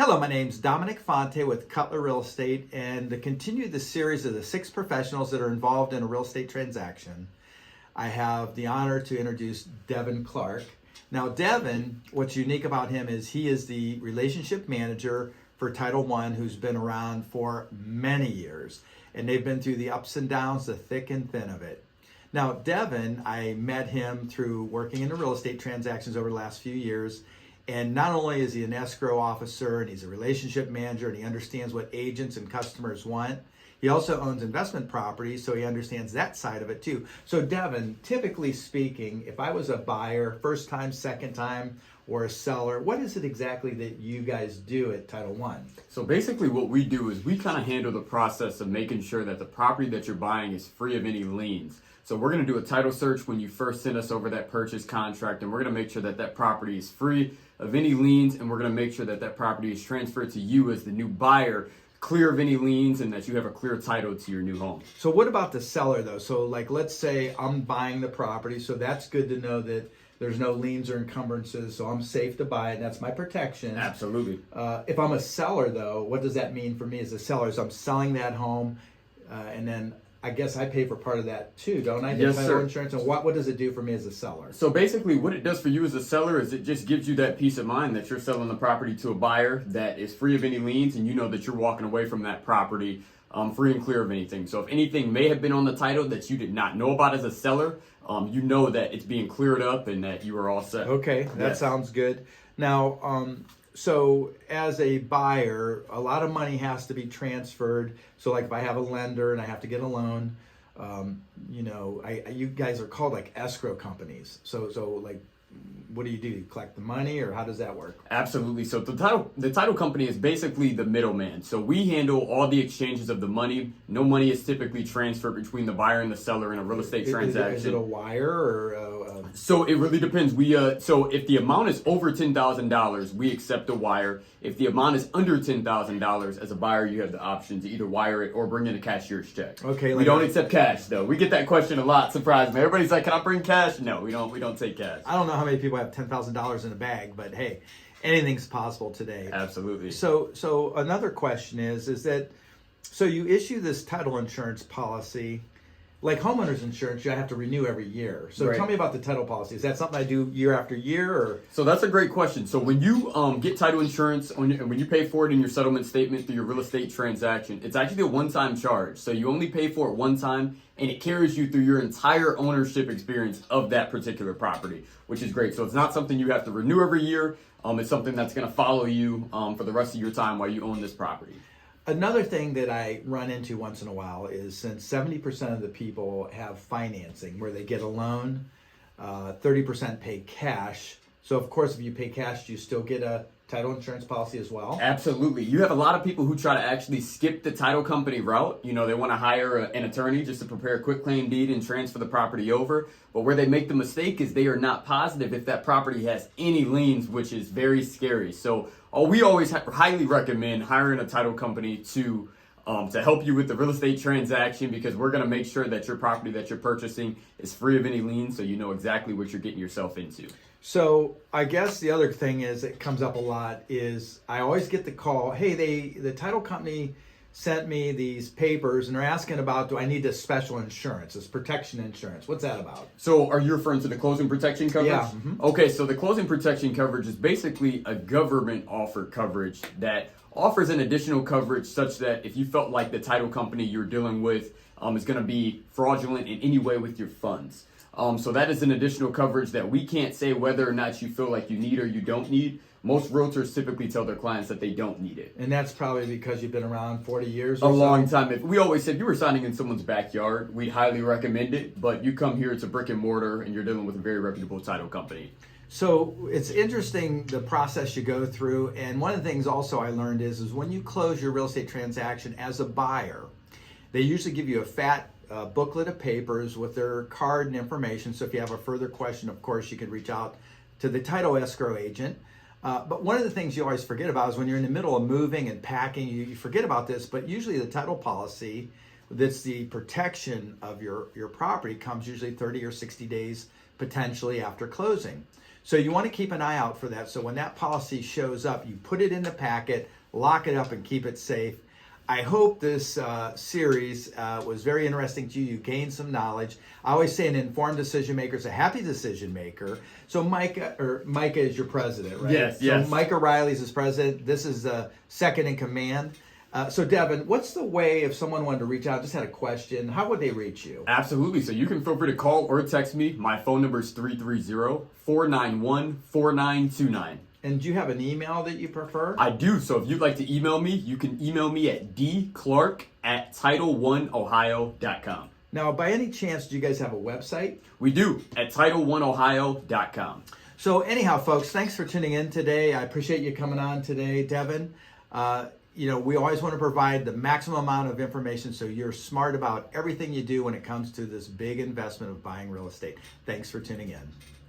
Hello, my name's Dominic with Cutler Real Estate, and to continue the series of the 6 professionals that are involved in a real estate transaction, I have the honor to introduce Devin Clark. Now, Devin, what's unique about him is he is the relationship manager for Title I, who's been around for many years, and they've been through the ups and downs, the thick and thin of it. Now, Devin, I met him through working in the real estate transactions over the last few years. And not only is he an escrow officer and he's a relationship manager and he understands what agents and customers want, he also owns investment properties, so he understands that side of it too. So Devin, typically speaking, if I was a buyer, first time, second time, or a seller, what is it exactly that you guys do at Title I? So basically what we do is we kind of handle the process of making sure that the property that you're buying is free of any liens. So we're going to do a title search when you first send us over that purchase contract, and we're going to make sure that that property is free of any liens, and we're going to make sure that that property is transferred to you as the new buyer, clear of any liens, and that you have a clear title to your new home. So what about the seller though? So like, let's say I'm buying the property, so that's good to know that there's no liens or encumbrances, so I'm safe to buy it, and that's my protection. Absolutely. If I'm a seller though, what does that mean for me as a seller? So I'm selling that home, and then I guess I pay for part of that too, don't I? Yes, sir. Insurance, and what does it do for me as a seller? So basically what it does for you as a seller is it just gives you that peace of mind that you're selling the property to a buyer that is free of any liens, and you know that you're walking away from that property free and clear of anything. So if anything may have been on the title that you did not know about as a seller, you know that it's being cleared up and that you are all set. Okay, that sounds good. Now, so as a buyer, a lot of money has to be transferred. So like if I have a lender and I have to get a loan, you guys are called like escrow companies. So like, what do? You collect the money, or how does that work? Absolutely. So the title company is basically the middleman. So we handle all the exchanges of the money. No money is typically transferred between the buyer and the seller in a real estate transaction. Is it a wire or? So it really depends. So if the amount is over $10,000, we accept a wire. If the amount is under $10,000, as a buyer, you have the option to either wire it or bring in a cashier's check. Okay. We don't accept cash though. We get that question a lot. Surprisingly, everybody's like, "Can I bring cash?" No, we don't. We don't take cash. I don't know how many people have $10,000 in a bag, but hey, anything's possible today. Absolutely. So another question is that, so you issue this title insurance policy, like homeowners insurance, you have to renew every year. So Right. Tell me about the title policy. Is that something I do year after year, or? So that's a great question. So when you get title insurance, when you pay for it in your settlement statement through your real estate transaction, it's actually a one-time charge. So you only pay for it one time, and it carries you through your entire ownership experience of that particular property, which is great. So it's not something you have to renew every year. It's something that's going to follow you for the rest of your time while you own this property. Another thing that I run into once in a while is, since 70% of the people have financing where they get a loan, 30% pay cash. So of course, if you pay cash, do you still get a title insurance policy as well? Absolutely. You have a lot of people who try to actually skip the title company route. You know, they want to hire an attorney just to prepare a quitclaim deed and transfer the property over. But where they make the mistake is they are not positive if that property has any liens, which is very scary. So we always highly recommend hiring a title company to help you with the real estate transaction, because we're going to make sure that your property that you're purchasing is free of any liens, so you know exactly what you're getting yourself into. So I guess the other thing is, it comes up a lot, is I always get the call, hey, the title company sent me these papers and they're asking about, do I need this special insurance, this protection insurance? What's that about? So are you referring to the closing protection coverage? Yeah. Mm-hmm. Okay, so the closing protection coverage is basically a government offered coverage that offers an additional coverage such that if you felt like the title company you're dealing with is going to be fraudulent in any way with your funds. So that is an additional coverage that we can't say whether or not you feel like you need or you don't need. Most realtors typically tell their clients that they don't need it. And that's probably because you've been around 40 years A or so? long time. We always said if you were signing in someone's backyard, we'd highly recommend it. But you come here, it's a brick and mortar, and you're dealing with a very reputable title company. So it's interesting the process you go through. And one of the things also I learned is when you close your real estate transaction as a buyer, they usually give you a fat booklet of papers with their card and information. So if you have a further question, of course, you can reach out to the title escrow agent. But one of the things you always forget about is when you're in the middle of moving and packing, you forget about this, but usually the title policy, that's the protection of your property, comes usually 30 or 60 days potentially after closing. So you want to keep an eye out for that. So when that policy shows up, you put it in the packet, lock it up, and keep it safe. I hope this series was very interesting to you. You gained some knowledge. I always say an informed decision maker is a happy decision maker. So Micah is your president, right? Yes, so yes. Micah Riley's his president. This is the second in command. So Devin, what's the way if someone wanted to reach out, just had a question, how would they reach you? Absolutely. So you can feel free to call or text me. My phone number is 330-491-4929. And do you have an email that you prefer? I do. So if you'd like to email me, you can email me at dclark@title1ohio.com. Now, by any chance, do you guys have a website? We do, at title1ohio.com. So anyhow, folks, thanks for tuning in today. I appreciate you coming on today, Devin. We always want to provide the maximum amount of information so you're smart about everything you do when it comes to this big investment of buying real estate. Thanks for tuning in.